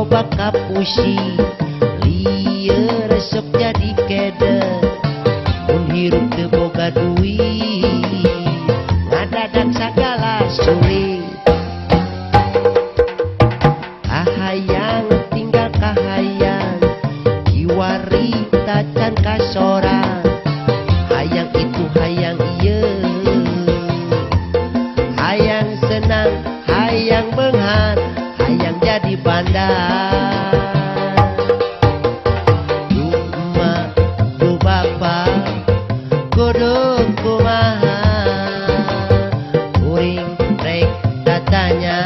loba kapusi lieur resep jadi kede mun hirup teu boga duit ngadadak sagala sulit kahayang tinggal kahayang kiwari tacan kasorang hayang itu hayang ieu hayang senang hayang beunghar hayang jadi bandar du emak du bapa kudu kumaha kuring rek tatanya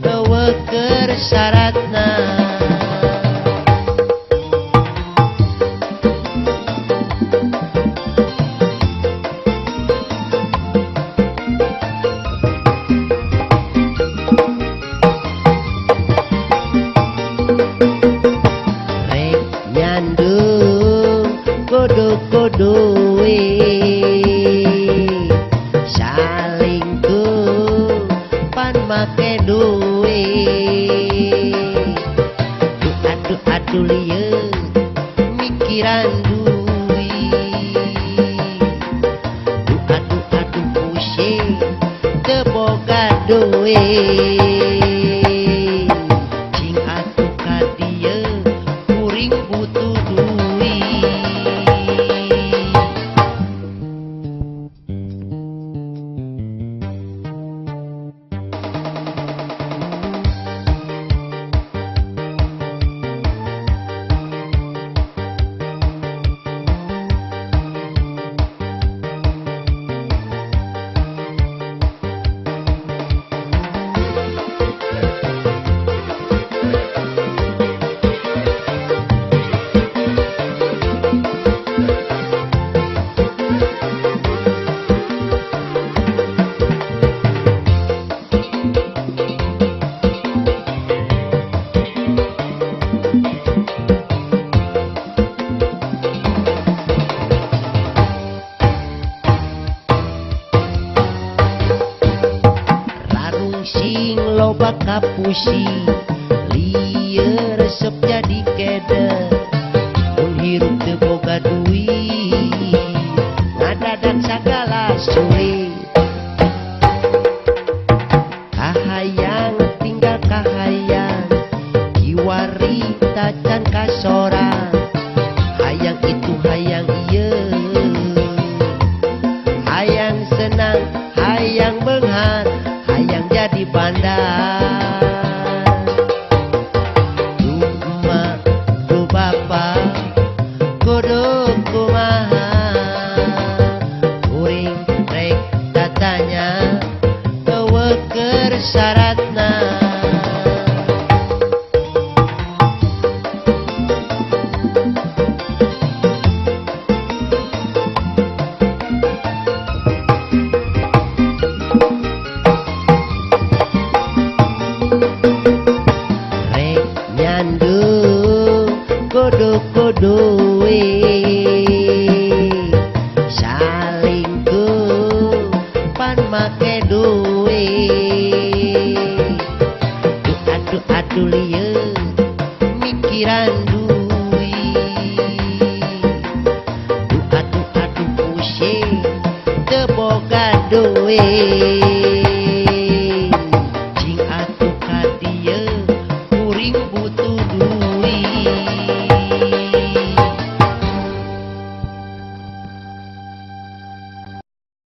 eueuh keur syaratna kudu salingkuh pan make duit adu lieu mikiran duit adu pusing teu boga duit cing atuh ka dieu kuring butuh duit. Sing loba kapusi lieur resep jadi kede mun hirup teu boga duit ngadadak sagala sulit kahayang tinggal kahayang kiwari tacan kasorang hayang itu hayang ieu hayang senang hayang beunghar hayang jadi bandar du emak du bapa kudu kumaha kuring rek tatanya eueuh keur syaratna kudu salingkuh pan make duit adu lieu mikiran duit adu pusing teu boga duit cing atuh ka dieu kuring butuh duit.